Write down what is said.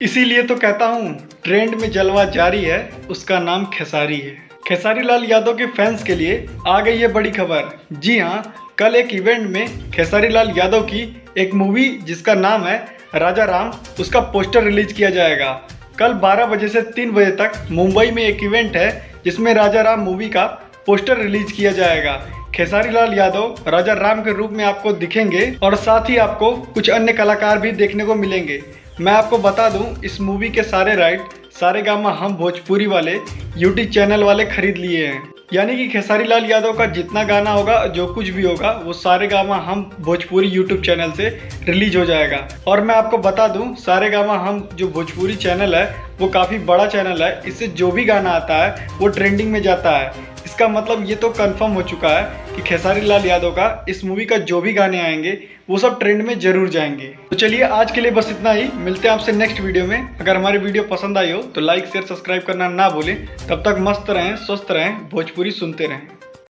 इसीलिए तो कहता हूँ ट्रेंड में जलवा जारी है, उसका नाम खेसारी है। खेसारी लाल यादव के फैंस के लिए आ गई है बड़ी खबर। जी हाँ, कल एक इवेंट में खेसारी लाल यादव की एक मूवी जिसका नाम है राजा राम, उसका पोस्टर रिलीज किया जाएगा। कल 12 बजे से 3 बजे तक मुंबई में एक इवेंट है जिसमें राजा राम मूवी का पोस्टर रिलीज किया जाएगा। खेसारी लाल यादव राजा राम के रूप में आपको दिखेंगे और साथ ही आपको कुछ अन्य कलाकार भी देखने को मिलेंगे। मैं आपको बता दूं, इस मूवी के सारे राइट सारेगामा हम भोजपुरी वाले यूट्यूब चैनल वाले खरीद लिए हैं। यानी कि खेसारी लाल यादव का जितना गाना होगा, जो कुछ भी होगा, वो सारेगामा हम भोजपुरी यूट्यूब चैनल से रिलीज हो जाएगा। और मैं आपको बता दूं, सारेगामा हम जो भोजपुरी चैनल है वो काफ़ी बड़ा चैनल है। इससे जो भी गाना आता है वो ट्रेंडिंग में जाता है। इसका मतलब ये तो कंफर्म हो चुका है कि खेसारी लाल यादव का इस मूवी का जो भी गाने आएंगे वो सब ट्रेंड में जरूर जाएंगे। तो चलिए आज के लिए बस इतना ही। मिलते हैं आपसे नेक्स्ट वीडियो में। अगर हमारी वीडियो पसंद आई हो तो लाइक शेयर सब्सक्राइब करना ना भूलें। तब तक मस्त रहें, स्वस्थ रहें, भोजपुरी सुनते रहें।